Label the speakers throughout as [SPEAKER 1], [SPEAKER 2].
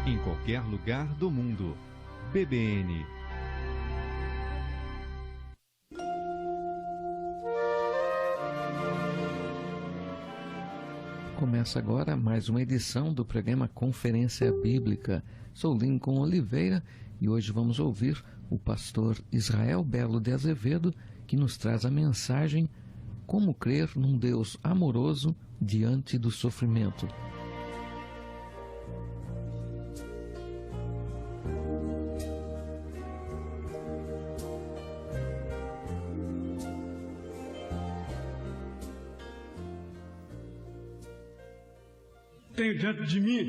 [SPEAKER 1] Em qualquer lugar do mundo. BBN.
[SPEAKER 2] Começa agora mais uma edição do programa Conferência Bíblica. Sou Lincoln Oliveira e hoje vamos ouvir o pastor Israel Belo de Azevedo, que nos traz a mensagem Como Crer num Deus Amoroso Diante do Sofrimento.
[SPEAKER 3] Tenho diante de mim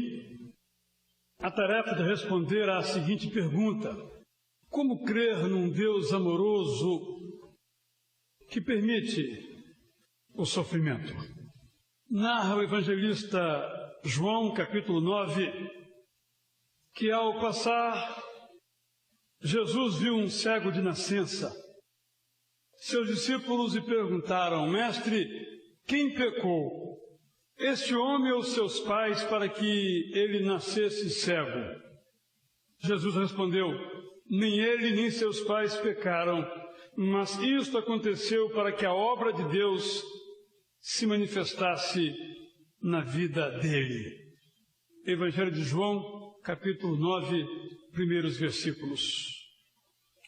[SPEAKER 3] a tarefa de responder à seguinte pergunta: como crer num Deus amoroso que permite o sofrimento? Narra o evangelista João, capítulo 9, que ao passar, Jesus viu um cego de nascença. Seus discípulos lhe perguntaram: Mestre, quem pecou? Este homem ou seus pais, para que ele nascesse cego? Jesus respondeu: nem ele nem seus pais pecaram, mas isto aconteceu para que a obra de Deus se manifestasse na vida dele. Evangelho de João, capítulo 9, primeiros versículos.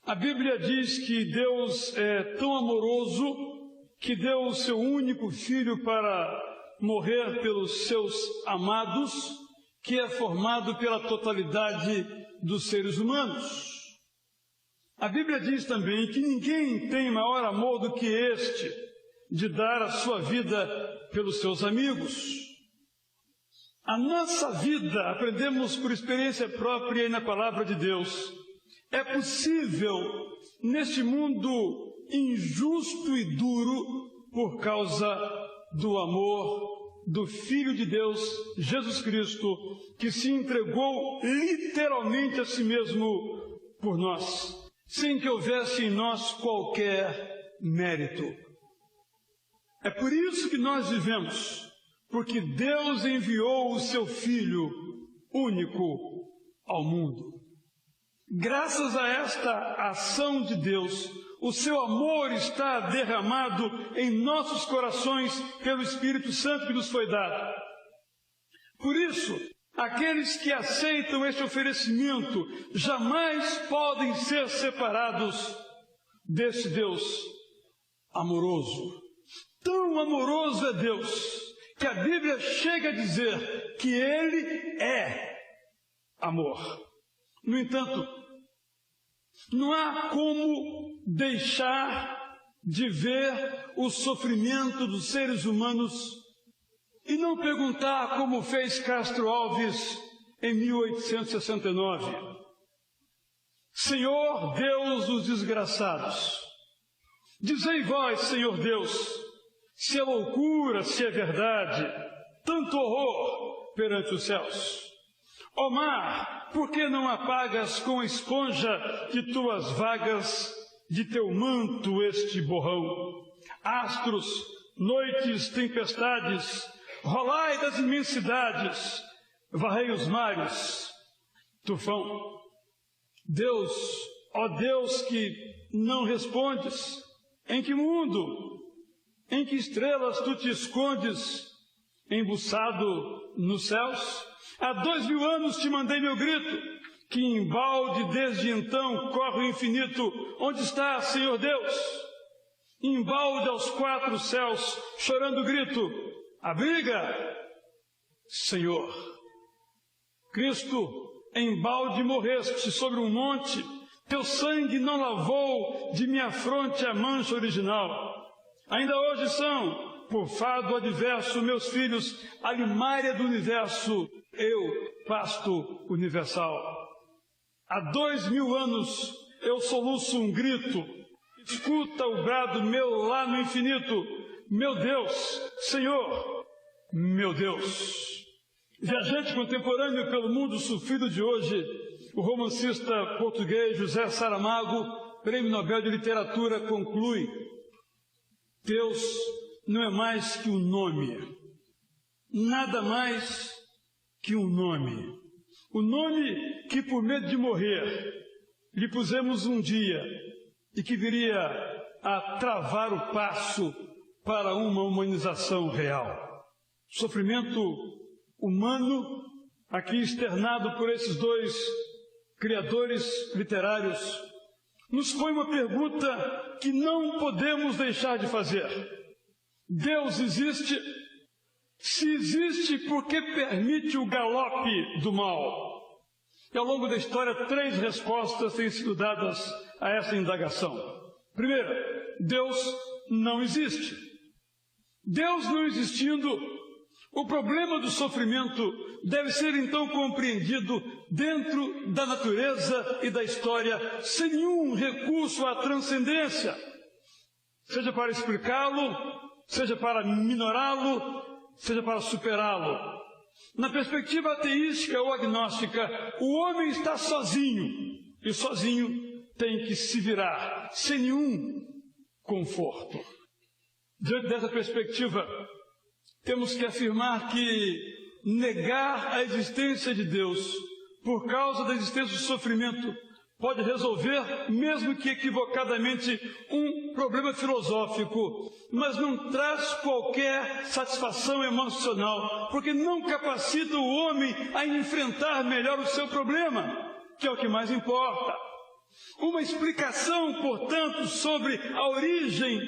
[SPEAKER 3] A Bíblia diz que Deus é tão amoroso que deu o seu único filho para morrer pelos seus amados, que é formado pela totalidade dos seres humanos. A Bíblia diz também que ninguém tem maior amor do que este, de dar a sua vida pelos seus amigos. A nossa vida, aprendemos por experiência própria e na palavra de Deus, é possível neste mundo injusto e duro por causa do amor do Filho de Deus, Jesus Cristo, que se entregou literalmente a si mesmo por nós, sem que houvesse em nós qualquer mérito. É por isso que nós vivemos, porque Deus enviou o seu Filho único ao mundo. Graças a esta ação de Deus, o seu amor está derramado em nossos corações pelo Espírito Santo que nos foi dado. Por isso, aqueles que aceitam este oferecimento jamais podem ser separados desse Deus amoroso. Tão amoroso é Deus, que a Bíblia chega a dizer que Ele é amor. No entanto, não há como deixar de ver o sofrimento dos seres humanos e não perguntar como fez Castro Alves em 1869. Senhor Deus dos desgraçados, dizei vós, Senhor Deus, se é loucura, se é verdade, tanto horror perante os céus. Ó mar, por que não apagas com a esponja de tuas vagas, de teu manto este borrão? Astros, noites, tempestades, rolai das imensidades, varrei os mares, tufão. Deus, ó Deus que não respondes, em que mundo, em que estrelas tu te escondes, embuçado nos céus? Há 2000 anos te mandei meu grito, que embalde desde então corre o infinito. Onde está, Senhor Deus? Embalde aos 4 céus, chorando grito, abriga, Senhor. Cristo, embalde morreste sobre um monte, teu sangue não lavou de minha fronte a mancha original. Ainda hoje são, por fado adverso, meus filhos, a limária do universo, eu, pasto universal. Há 2000 anos eu soluço um grito, escuta o brado meu lá no infinito, meu Deus, Senhor, meu Deus. Viajante contemporâneo pelo mundo sofrido de hoje, o romancista português José Saramago, Prêmio Nobel de Literatura, conclui: Deus não é mais que um nome, nada mais que um nome. O nome que, por medo de morrer, lhe pusemos um dia e que viria a travar o passo para uma humanização real. Sofrimento humano, aqui externado por esses dois criadores literários, nos põe uma pergunta que não podemos deixar de fazer. Deus existe? Se existe, por que permite o galope do mal? E ao longo da história, 3 respostas têm sido dadas a essa indagação. Primeira, Deus não existe. Deus não existindo, o problema do sofrimento deve ser então compreendido dentro da natureza e da história, sem nenhum recurso à transcendência, seja para explicá-lo, seja para minorá-lo, seja para superá-lo. Na perspectiva ateística ou agnóstica, o homem está sozinho, e sozinho tem que se virar, sem nenhum conforto. Diante dessa perspectiva, temos que afirmar que negar a existência de Deus por causa da existência do sofrimento pode resolver, mesmo que equivocadamente, um problema filosófico, mas não traz qualquer satisfação emocional, porque não capacita o homem a enfrentar melhor o seu problema, que é o que mais importa. Uma explicação, portanto, sobre a origem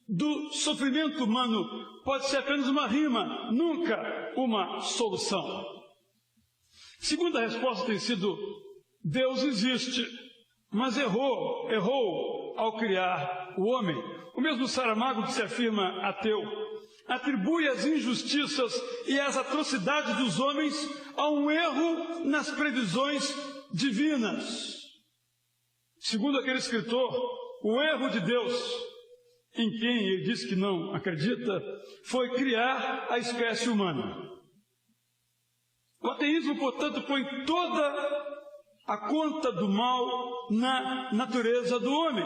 [SPEAKER 3] do sofrimento humano pode ser apenas uma rima, nunca uma solução. Segunda resposta tem sido: Deus existe, mas errou ao criar o homem. O mesmo Saramago, que se afirma ateu, atribui as injustiças e as atrocidades dos homens a um erro nas previsões divinas. Segundo aquele escritor, o erro de Deus, em quem ele diz que não acredita, foi criar a espécie humana. O ateísmo, portanto, põe toda a conta do mal na natureza do homem,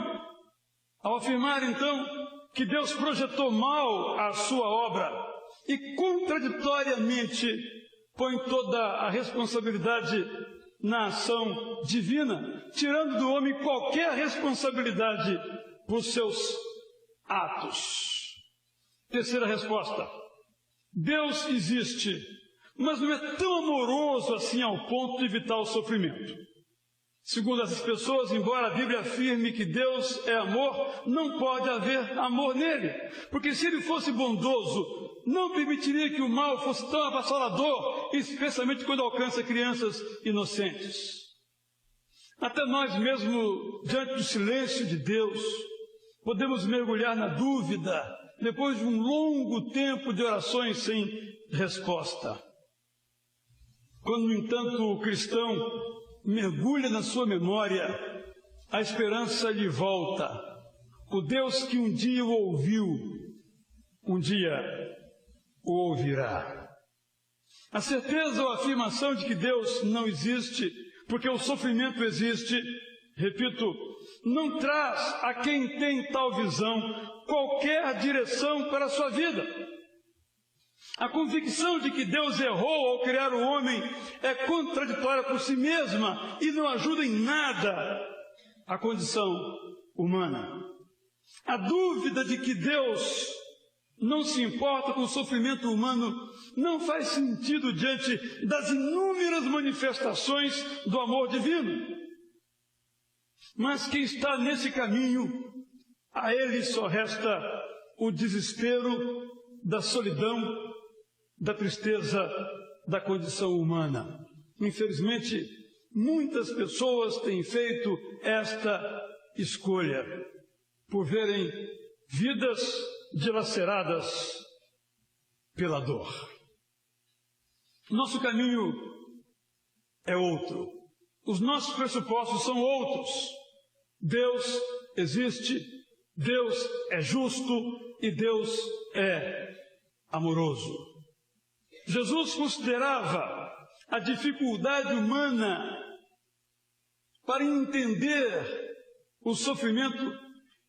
[SPEAKER 3] ao afirmar, então, que Deus projetou mal a sua obra e, contraditoriamente, põe toda a responsabilidade na ação divina, tirando do homem qualquer responsabilidade por seus atos. Terceira resposta: Deus existe, mas não é tão amoroso assim ao ponto de evitar o sofrimento. Segundo essas pessoas, embora a Bíblia afirme que Deus é amor, não pode haver amor nele, porque se ele fosse bondoso, não permitiria que o mal fosse tão avassalador, especialmente quando alcança crianças inocentes. Até nós mesmo, diante do silêncio de Deus, podemos mergulhar na dúvida, depois de um longo tempo de orações sem resposta. Quando, no entanto, o cristão mergulha na sua memória, a esperança lhe volta. O Deus que um dia o ouviu, um dia o ouvirá. A certeza ou a afirmação de que Deus não existe, porque o sofrimento existe, repito, não traz a quem tem tal visão qualquer direção para a sua vida. A convicção de que Deus errou ao criar o homem é contraditória por si mesma e não ajuda em nada a condição humana. A dúvida de que Deus não se importa com o sofrimento humano não faz sentido diante das inúmeras manifestações do amor divino. Mas quem está nesse caminho, a ele só resta o desespero da solidão, da tristeza da condição humana. Infelizmente, muitas pessoas têm feito esta escolha, por verem vidas dilaceradas pela dor. Nosso caminho é outro. Os nossos pressupostos são outros. Deus existe, Deus é justo e Deus é amoroso. Jesus considerava a dificuldade humana para entender o sofrimento,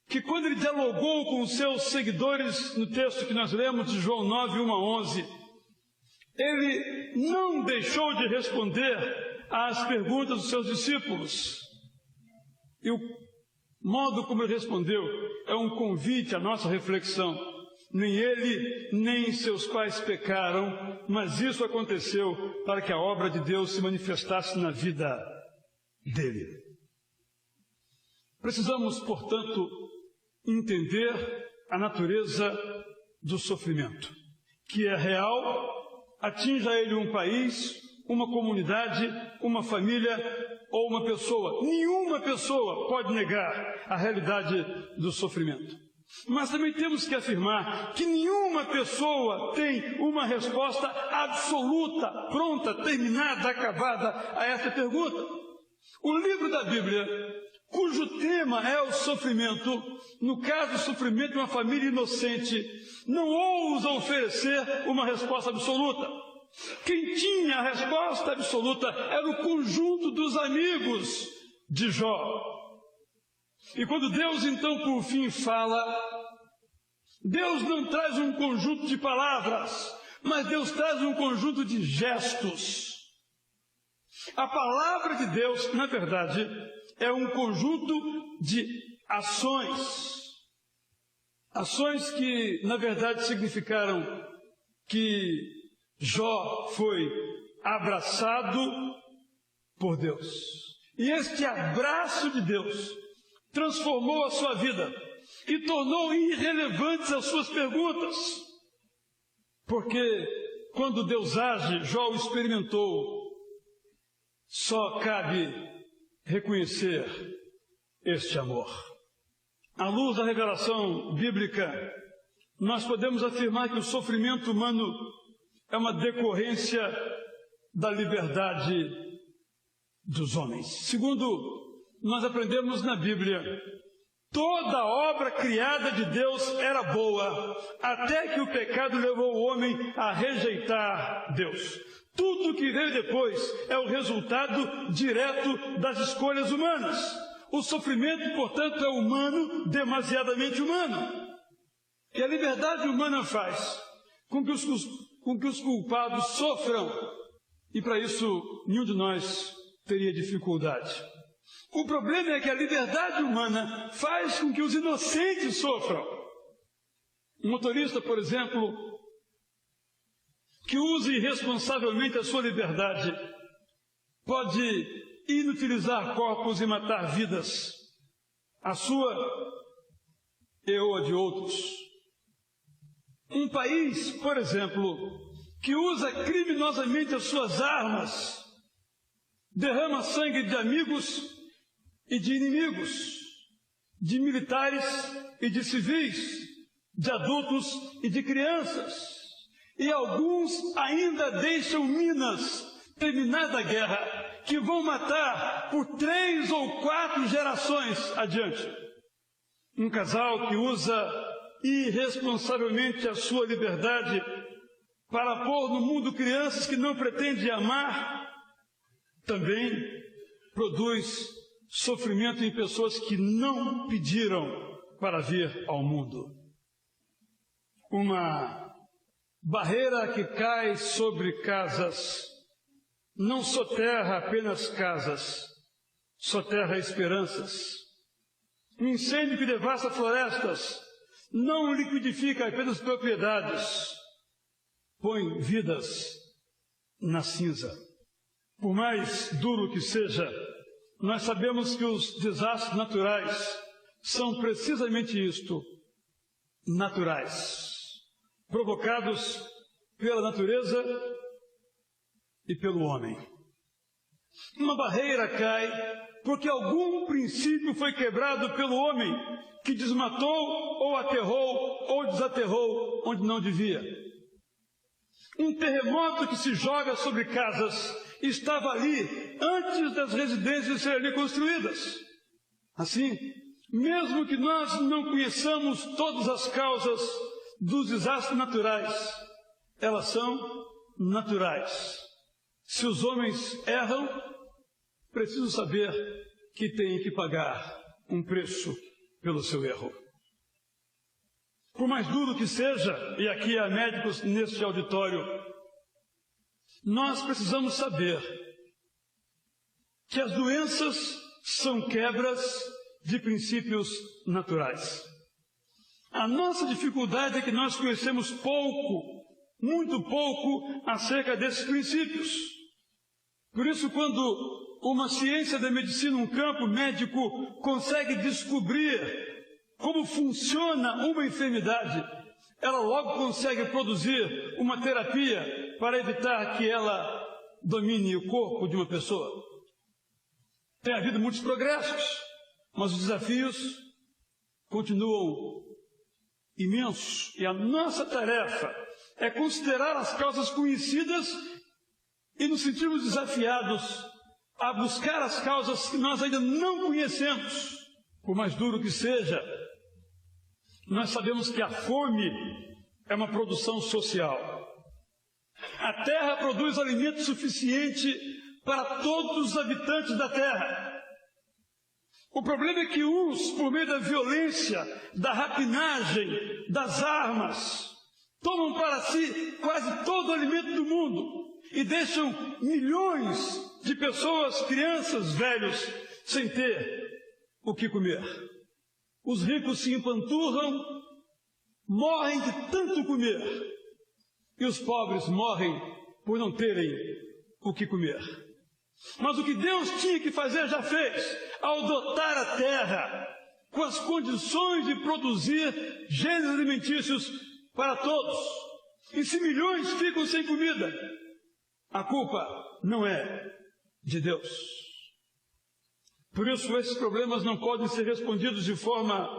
[SPEAKER 3] que quando ele dialogou com os seus seguidores, no texto que nós lemos de João 9, 1 a 11, Ele não deixou de responder às perguntas dos seus discípulos. E o modo como ele respondeu é um convite à nossa reflexão. Nem ele, nem seus pais pecaram, mas isso aconteceu para que a obra de Deus se manifestasse na vida dele. Precisamos, portanto, entender a natureza do sofrimento, que é real, atinja ele um país, uma comunidade, uma família ou uma pessoa. Nenhuma pessoa pode negar a realidade do sofrimento. Mas também temos que afirmar que nenhuma pessoa tem uma resposta absoluta, pronta, terminada, acabada a essa pergunta. O livro da Bíblia, cujo tema é o sofrimento, no caso do sofrimento de uma família inocente, não ousa oferecer uma resposta absoluta. Quem tinha a resposta absoluta era o conjunto dos amigos de Jó. E quando Deus então por fim fala, Deus não traz um conjunto de palavras, mas Deus traz um conjunto de gestos. A palavra de Deus, na verdade, é um conjunto de ações. Ações que, na verdade, significaram que Jó foi abraçado por Deus. E este abraço de Deus transformou a sua vida e tornou irrelevantes as suas perguntas. Porque quando Deus age, Jó o experimentou. Só cabe reconhecer este amor. À luz da revelação bíblica, nós podemos afirmar que o sofrimento humano é uma decorrência da liberdade dos homens. Segundo nós aprendemos na Bíblia, toda obra criada de Deus era boa, até que o pecado levou o homem a rejeitar Deus. Tudo que veio depois é o resultado direto das escolhas humanas. O sofrimento, portanto, é humano, demasiadamente humano. E a liberdade humana faz com que os culpados sofram, e para isso nenhum de nós teria dificuldade. O problema é que a liberdade humana faz com que os inocentes sofram. Um motorista, por exemplo, que use irresponsavelmente a sua liberdade, pode inutilizar corpos e matar vidas, a sua e ou a de outros. Um país, por exemplo, que usa criminosamente as suas armas, derrama sangue de amigos e de inimigos, de militares e de civis, de adultos e de crianças. E alguns ainda deixam minas, terminada a guerra, que vão matar por 3 ou 4 gerações adiante. Um casal que usa irresponsavelmente a sua liberdade para pôr no mundo crianças que não pretende amar, também produz sofrimento em pessoas que não pediram para vir ao mundo. Uma barreira que cai sobre casas não soterra apenas casas, soterra esperanças. Um incêndio que devasta florestas não liquidifica apenas propriedades, põe vidas na cinza. Por mais duro que seja, nós sabemos que os desastres naturais são precisamente isto, naturais, provocados pela natureza e pelo homem. Uma barreira cai porque algum princípio foi quebrado pelo homem, que desmatou ou aterrou ou desaterrou onde não devia. Um terremoto que se joga sobre casas estava ali antes das residências serem ali construídas. Assim, mesmo que nós não conheçamos todas as causas dos desastres naturais, elas são naturais. Se os homens erram, precisam saber que têm que pagar um preço pelo seu erro. Por mais duro que seja, e aqui há médicos neste auditório, nós precisamos saber que as doenças são quebras de princípios naturais. A nossa dificuldade é que nós conhecemos pouco, muito pouco, acerca desses princípios. Por isso, quando uma ciência da medicina, um campo médico, consegue descobrir como funciona uma enfermidade, ela logo consegue produzir uma terapia para evitar que ela domine o corpo de uma pessoa. Tem havido muitos progressos, mas os desafios continuam imensos. E a nossa tarefa é considerar as causas conhecidas e nos sentirmos desafiados a buscar as causas que nós ainda não conhecemos. Por mais duro que seja, nós sabemos que a fome é uma produção social. A terra produz alimento suficiente para todos os habitantes da terra. O problema é que uns, por meio da violência, da rapinagem, das armas, tomam para si quase todo o alimento do mundo e deixam milhões de pessoas, crianças, velhos, sem ter o que comer. Os ricos se empanturram, morrem de tanto comer, e os pobres morrem por não terem o que comer. Mas o que Deus tinha que fazer já fez, ao dotar a terra com as condições de produzir gêneros alimentícios para todos. E se milhões ficam sem comida, a culpa não é de Deus. Por isso, esses problemas não podem ser respondidos de forma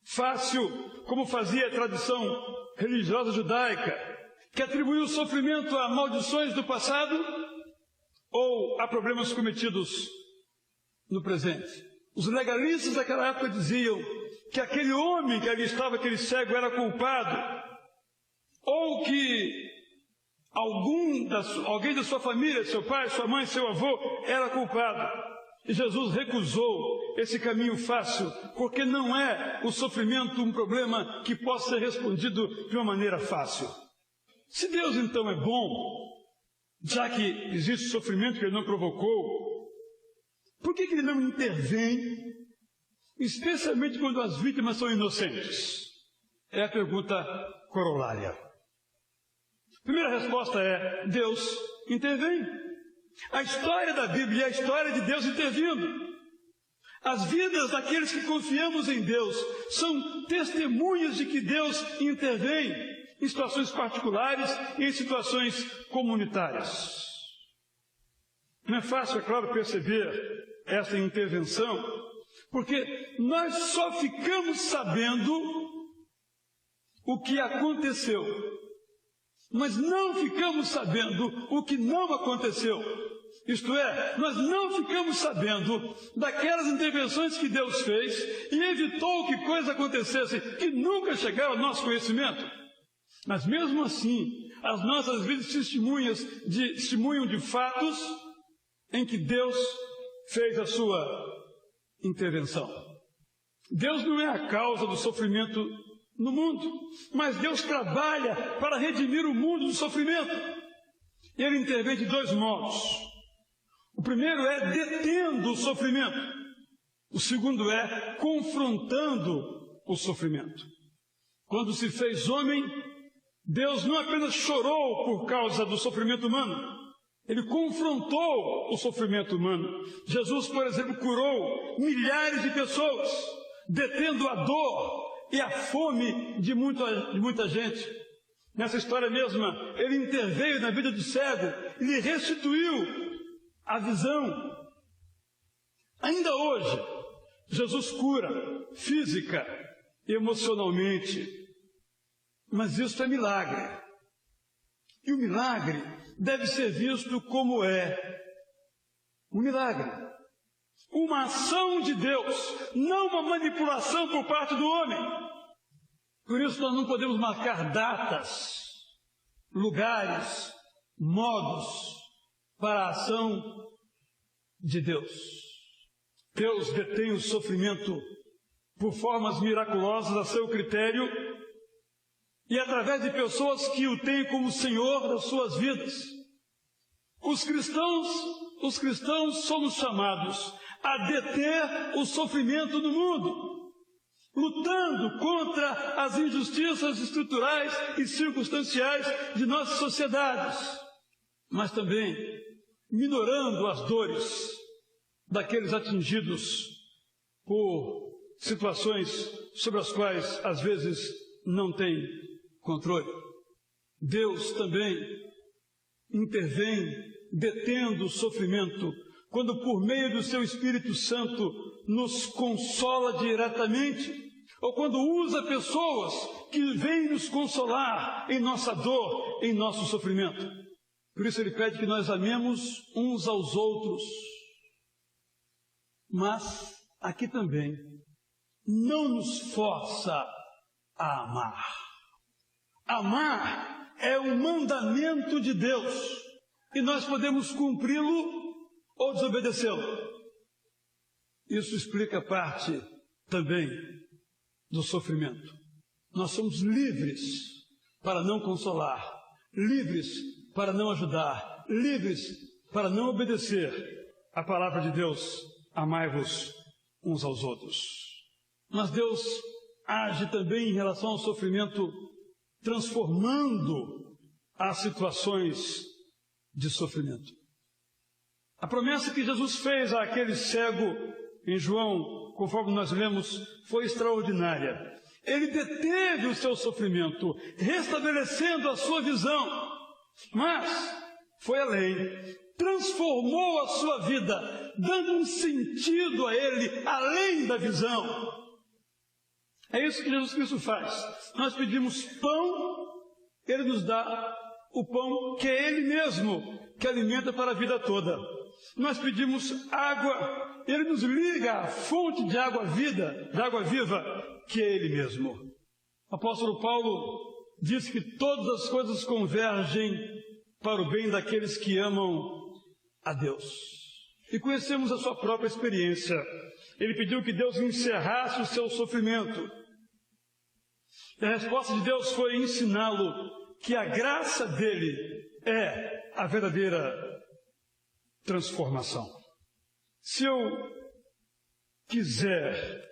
[SPEAKER 3] fácil, como fazia a tradição religiosa judaica, que atribuiu o sofrimento a maldições do passado ou a problemas cometidos no presente. Os legalistas daquela época diziam que aquele homem que ali estava, aquele cego, era culpado, ou que alguém da sua família, seu pai, sua mãe, seu avô, era culpado. E Jesus recusou esse caminho fácil, porque não é o sofrimento um problema que possa ser respondido de uma maneira fácil. Se Deus então é bom, já que existe sofrimento que Ele não provocou, por que Ele não intervém, especialmente quando as vítimas são inocentes? É a pergunta corolária. A primeira resposta é: Deus intervém. A história da Bíblia é a história de Deus intervindo. As vidas daqueles que confiamos em Deus são testemunhas de que Deus intervém em situações particulares e em situações comunitárias. Não é fácil, é claro, perceber essa intervenção, porque nós só ficamos sabendo o que aconteceu, mas não ficamos sabendo o que não aconteceu. Isto é, nós não ficamos sabendo daquelas intervenções que Deus fez e evitou que coisas acontecessem que nunca chegaram ao nosso conhecimento. Mas mesmo assim, as nossas vidas testemunham de fatos em que Deus fez a sua intervenção. Deus não é a causa do sofrimento no mundo, mas Deus trabalha para redimir o mundo do sofrimento. Ele intervém de dois modos. O primeiro é detendo o sofrimento. O segundo é confrontando o sofrimento. Quando se fez homem, Deus não apenas chorou por causa do sofrimento humano, Ele confrontou o sofrimento humano. Jesus, por exemplo, curou milhares de pessoas, detendo a dor e a fome de muita gente. Nessa história mesma, Ele interveio na vida do cego e lhe restituiu a visão. Ainda hoje, Jesus cura física e emocionalmente, mas isso é milagre. E o milagre deve ser visto como é um milagre. Uma ação de Deus, não uma manipulação por parte do homem. Por isso nós não podemos marcar datas, lugares, modos para a ação de Deus. Deus detém o sofrimento por formas miraculosas a seu critério e através de pessoas que o têm como Senhor das suas vidas. Os cristãos somos chamados a deter o sofrimento do mundo, lutando contra as injustiças estruturais e circunstanciais de nossas sociedades, mas também minorando as dores daqueles atingidos por situações sobre as quais, às vezes, não tem controle. Deus também intervém detendo o sofrimento, quando por meio do seu Espírito Santo nos consola diretamente, ou quando usa pessoas que vêm nos consolar em nossa dor, em nosso sofrimento. Por isso ele pede que nós amemos uns aos outros. Mas aqui também não nos força a amar. Amar é um mandamento de Deus e nós podemos cumpri-lo ou desobedecê-lo. Isso explica parte também do sofrimento. Nós somos livres para não consolar, livres para não ajudar, livres para não obedecer a palavra de Deus. Amai-vos uns aos outros. Mas Deus age também em relação ao sofrimento, transformando as situações de sofrimento. A promessa que Jesus fez àquele cego em João, conforme nós lemos, foi extraordinária. Ele deteve o seu sofrimento, restabelecendo a sua visão, mas foi além, transformou a sua vida, dando um sentido a ele, além da visão. É isso que Jesus Cristo faz. Nós pedimos pão, ele nos dá o pão que é ele mesmo, que alimenta para a vida toda. Nós pedimos água, ele nos liga à fonte de água viva, que é ele mesmo. O apóstolo Paulo diz que todas as coisas convergem para o bem daqueles que amam a Deus. E conhecemos a sua própria experiência. Ele pediu que Deus encerrasse o seu sofrimento. E a resposta de Deus foi ensiná-lo que a graça dele é a verdadeira transformação. Se eu quiser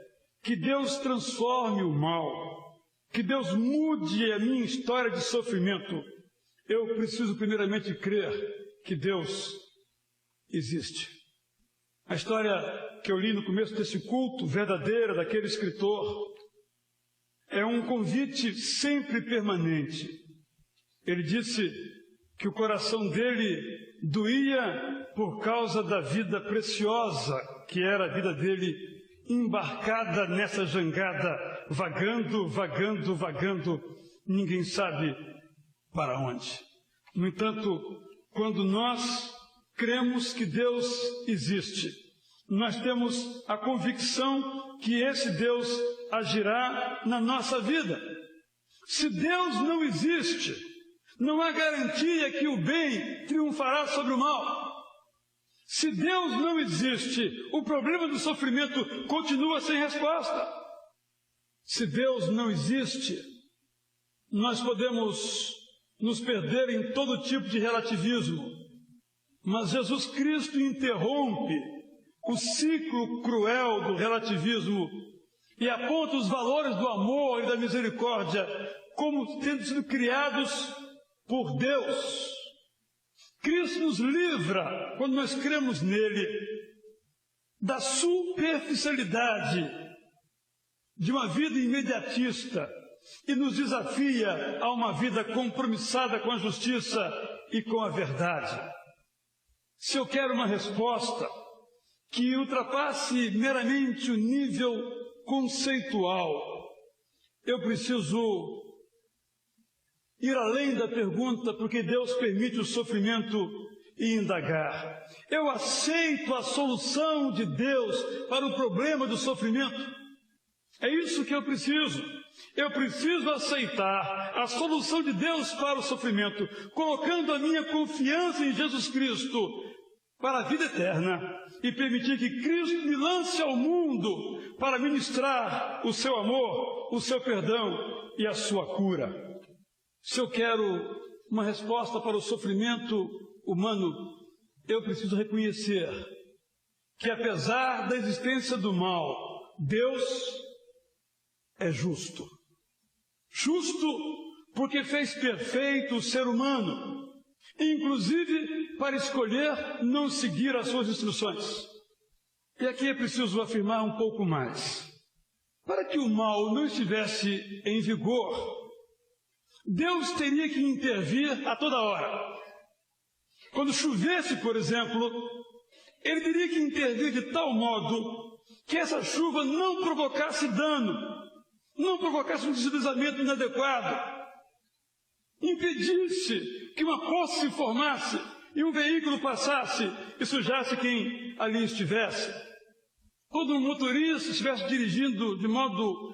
[SPEAKER 3] que Deus transforme o mal, que Deus mude a minha história de sofrimento, eu preciso primeiramente crer que Deus existe. A história que eu li no começo desse culto, verdadeira, daquele escritor, é um convite sempre permanente. Ele disse que o coração dele doía por causa da vida preciosa que era a vida dele, embarcada nessa jangada, vagando, ninguém sabe para onde. No entanto, quando nós cremos que Deus existe, nós temos a convicção que esse Deus agirá na nossa vida. Se Deus não existe, não há garantia que o bem triunfará sobre o mal. Se Deus não existe, o problema do sofrimento continua sem resposta. Se Deus não existe, nós podemos nos perder em todo tipo de relativismo. Mas Jesus Cristo interrompe o ciclo cruel do relativismo e aponta os valores do amor e da misericórdia como tendo sido criados por Deus. Cristo nos livra, quando nós cremos nele, da superficialidade de uma vida imediatista e nos desafia a uma vida compromissada com a justiça e com a verdade. Se eu quero uma resposta que ultrapasse meramente o nível conceitual, eu preciso ir além da pergunta por que Deus permite o sofrimento e indagar. Eu aceito a solução de Deus para o problema do sofrimento. É isso que eu preciso. Eu preciso aceitar a solução de Deus para o sofrimento, colocando a minha confiança em Jesus Cristo para a vida eterna e permitir que Cristo me lance ao mundo para ministrar o seu amor, o seu perdão e a sua cura. Se eu quero uma resposta para o sofrimento humano, eu preciso reconhecer que, apesar da existência do mal, Deus é justo. Justo porque fez perfeito o ser humano, inclusive para escolher não seguir as suas instruções. E aqui é preciso afirmar um pouco mais. Para que o mal não estivesse em vigor, Deus teria que intervir a toda hora. Quando chovesse, por exemplo, Ele teria que intervir de tal modo que essa chuva não provocasse dano, não provocasse um deslizamento inadequado, impedisse que uma poça se formasse e um veículo passasse e sujasse quem ali estivesse. Quando um motorista estivesse dirigindo de modo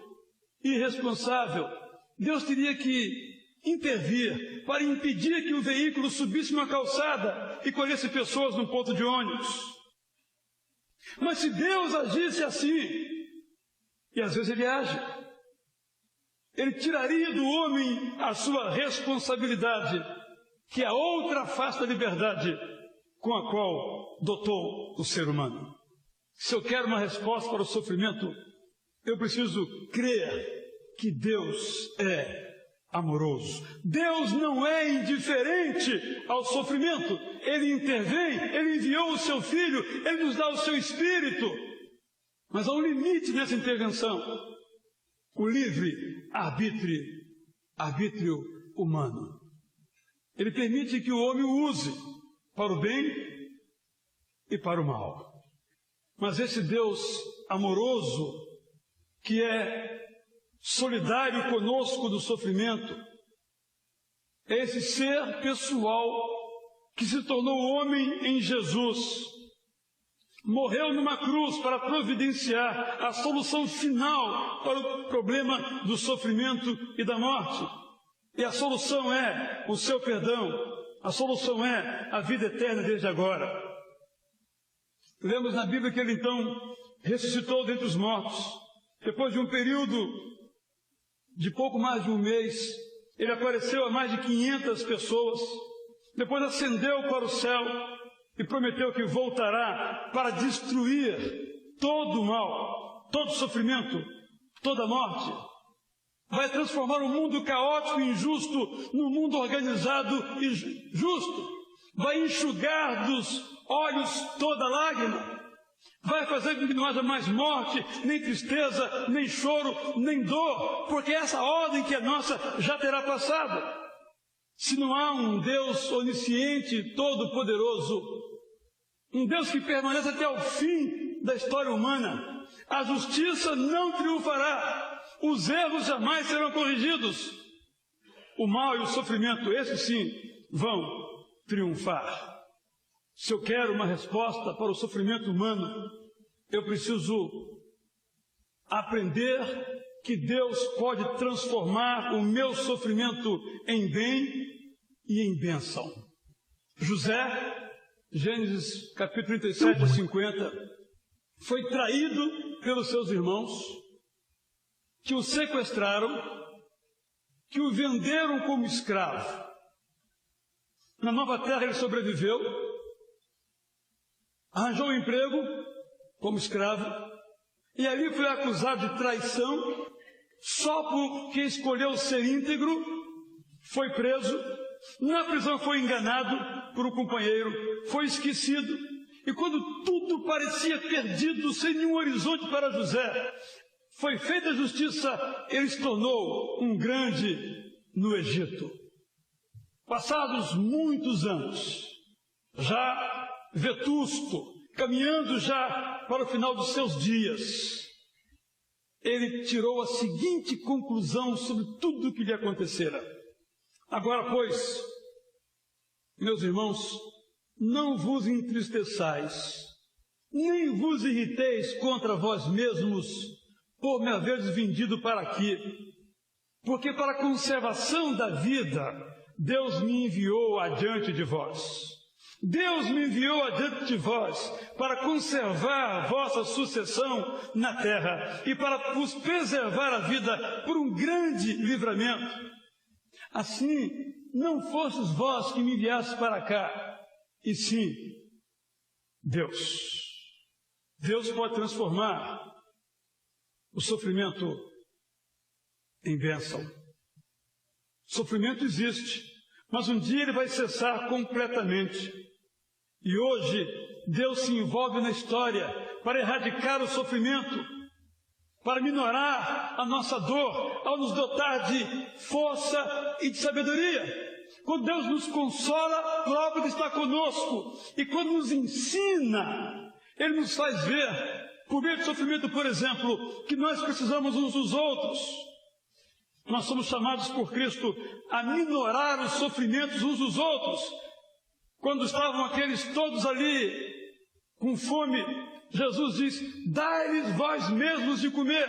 [SPEAKER 3] irresponsável, Deus teria que intervir para impedir que o veículo subisse uma calçada e colhesse pessoas num ponto de ônibus. Mas se Deus agisse assim, e às vezes Ele age, Ele tiraria do homem a sua responsabilidade, que é a outra face da liberdade com a qual dotou o ser humano. Se eu quero uma resposta para o sofrimento, eu preciso crer que Deus é amoroso. Deus não é indiferente ao sofrimento. Ele intervém, Ele enviou o seu Filho, Ele nos dá o seu Espírito. Mas há um limite nessa intervenção. O livre arbítrio humano. Ele permite que o homem o use para o bem e para o mal. Mas esse Deus amoroso, que é solidário conosco do sofrimento, é esse ser pessoal que se tornou homem em Jesus, morreu numa cruz para providenciar a solução final para o problema do sofrimento e da morte. E a solução é o seu perdão, a solução é a vida eterna desde agora. Lemos na Bíblia que Ele então ressuscitou dentre os mortos. Depois de um período de pouco mais de um mês, Ele apareceu a mais de 500 pessoas. Depois ascendeu para o céu e prometeu que voltará para destruir todo o mal, todo o sofrimento, toda a morte. Vai transformar um mundo caótico e injusto num mundo organizado e justo. Vai enxugar dos olhos toda lágrima. Vai fazer com que não haja mais morte, nem tristeza, nem choro, nem dor, porque essa ordem que é nossa já terá passado. Se não há um Deus onisciente, todo-poderoso, um Deus que permanece até o fim da história humana, a justiça não triunfará, os erros jamais serão corrigidos. O mal e o sofrimento, esses sim, vão triunfar. Se eu quero uma resposta para o sofrimento humano, eu preciso aprender que Deus pode transformar o meu sofrimento em bem e em bênção. José, Gênesis capítulo 37 a 50, foi traído pelos seus irmãos, que o sequestraram, que o venderam como escravo. Na nova terra ele sobreviveu, arranjou um emprego como escravo, e ali foi acusado de traição, só porque escolheu ser íntegro, foi preso, na prisão foi enganado por um companheiro, foi esquecido, e quando tudo parecia perdido, sem nenhum horizonte para José, foi feita a justiça, ele se tornou um grande no Egito. Passados muitos anos, já vetusto, caminhando já para o final dos seus dias, ele tirou a seguinte conclusão sobre tudo o que lhe acontecera. Agora, pois, meus irmãos, não vos entristeçais, nem vos irriteis contra vós mesmos, por me haveres vendido para aqui, porque para a conservação da vida, Deus me enviou adiante de vós. Deus me enviou adiante de vós para conservar a vossa sucessão na terra e para vos preservar a vida por um grande livramento. Assim, não fostes vós que me enviastes para cá, e sim Deus. Deus pode transformar o sofrimento em bênção. O sofrimento existe, mas um dia ele vai cessar completamente. E hoje, Deus se envolve na história para erradicar o sofrimento, para minorar a nossa dor, ao nos dotar de força e de sabedoria. Quando Deus nos consola, prova que está conosco. E quando nos ensina, Ele nos faz ver, por meio do sofrimento, por exemplo, que nós precisamos uns dos outros. Nós somos chamados por Cristo a minorar os sofrimentos uns dos outros. Quando estavam aqueles todos ali com fome, Jesus diz: dai-lhes vós mesmos de comer.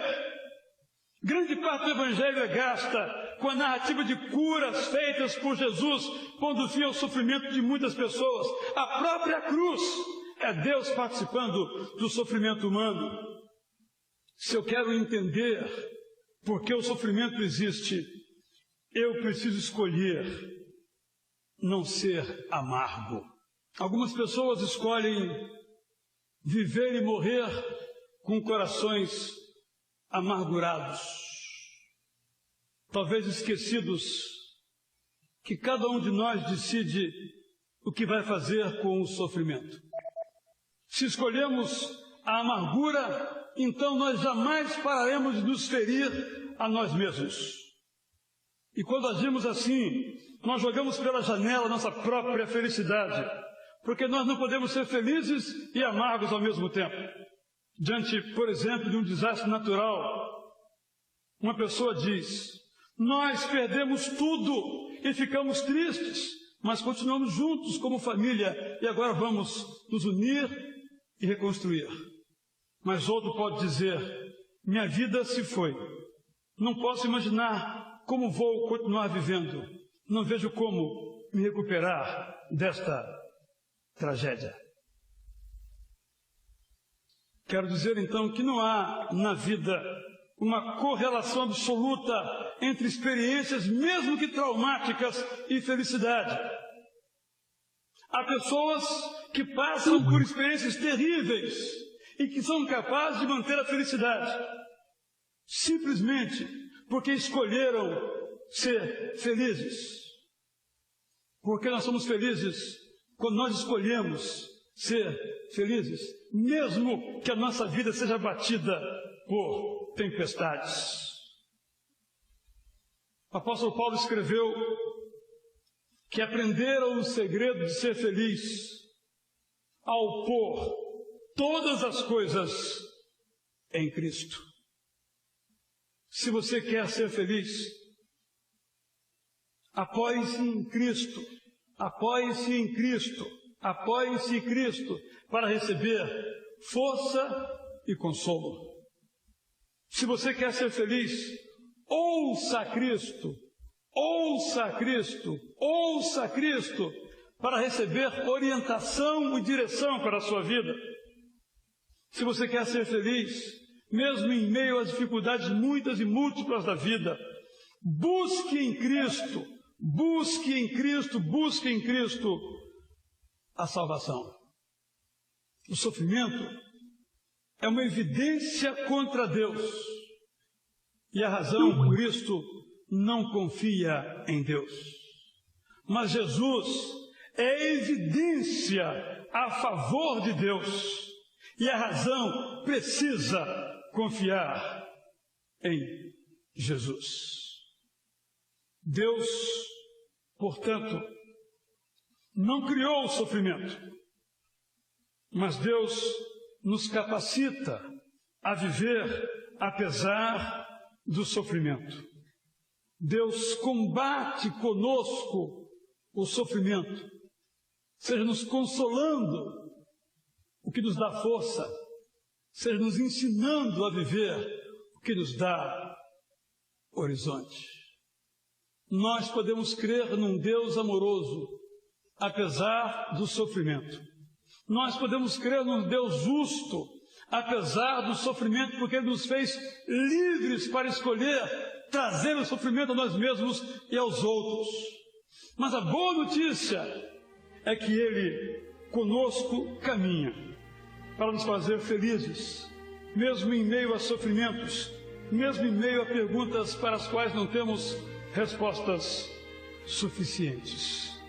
[SPEAKER 3] Grande parte do Evangelho é gasta com a narrativa de curas feitas por Jesus, pondo fim ao sofrimento de muitas pessoas. A própria cruz é Deus participando do sofrimento humano. Se eu quero entender por que o sofrimento existe, eu preciso escolher não ser amargo. Algumas pessoas escolhem viver e morrer com corações amargurados, talvez esquecidos que cada um de nós decide o que vai fazer com o sofrimento. Se escolhemos a amargura, então nós jamais pararemos de nos ferir a nós mesmos. E quando agimos assim, nós jogamos pela janela nossa própria felicidade, porque nós não podemos ser felizes e amargos ao mesmo tempo. Diante, por exemplo, de um desastre natural, uma pessoa diz: nós perdemos tudo e ficamos tristes, mas continuamos juntos como família e agora vamos nos unir e reconstruir. Mas outro pode dizer: minha vida se foi, não posso imaginar como vou continuar vivendo, não vejo como me recuperar desta tragédia. Quero dizer então que não há na vida uma correlação absoluta entre experiências, mesmo que traumáticas, e felicidade. Há pessoas que passam por experiências terríveis e que são capazes de manter a felicidade, simplesmente porque escolheram ser felizes. Porque nós somos felizes quando nós escolhemos ser felizes, mesmo que a nossa vida seja batida por tempestades. O apóstolo Paulo escreveu que aprenderam o segredo de ser feliz ao pôr todas as coisas em Cristo. Se você quer ser feliz, apoie-se em Cristo, apoie-se em Cristo, apoie-se em Cristo para receber força e consolo. Se você quer ser feliz, ouça Cristo, ouça Cristo, ouça Cristo para receber orientação e direção para a sua vida. Se você quer ser feliz, mesmo em meio às dificuldades muitas e múltiplas da vida, busque em Cristo, busque em Cristo, busque em Cristo a salvação. O sofrimento é uma evidência contra Deus e a razão por isto não confia em Deus. Mas Jesus é evidência a favor de Deus e a razão precisa confiar em Jesus. Deus, portanto, não criou o sofrimento, mas Deus nos capacita a viver apesar do sofrimento. Deus combate conosco o sofrimento, seja nos consolando, o que nos dá força, seja nos ensinando a viver, o que nos dá horizonte. Nós podemos crer num Deus amoroso, apesar do sofrimento. Nós podemos crer num Deus justo, apesar do sofrimento, porque Ele nos fez livres para escolher trazer o sofrimento a nós mesmos e aos outros. Mas a boa notícia é que Ele conosco caminha para nos fazer felizes, mesmo em meio a sofrimentos, mesmo em meio a perguntas para as quais não temos respostas suficientes.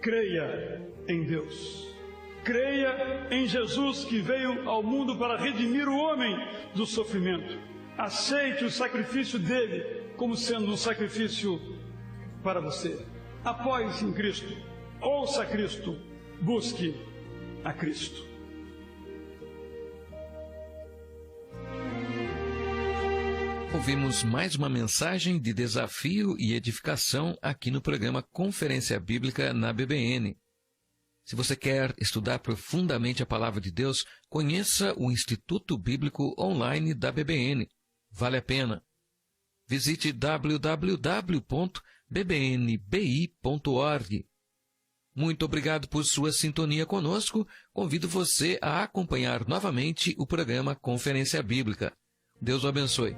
[SPEAKER 3] Creia em Deus. Creia em Jesus, que veio ao mundo para redimir o homem do sofrimento. Aceite o sacrifício dele como sendo um sacrifício para você. Apoie-se em Cristo. Ouça Cristo. Busque a Cristo.
[SPEAKER 2] Ouvimos mais uma mensagem de desafio e edificação aqui no programa Conferência Bíblica na BBN. Se você quer estudar profundamente a Palavra de Deus, conheça o Instituto Bíblico Online da BBN. Vale a pena. Visite www.bbnbi.org. Muito obrigado por sua sintonia conosco. Convido você a acompanhar novamente o programa Conferência Bíblica. Deus o abençoe.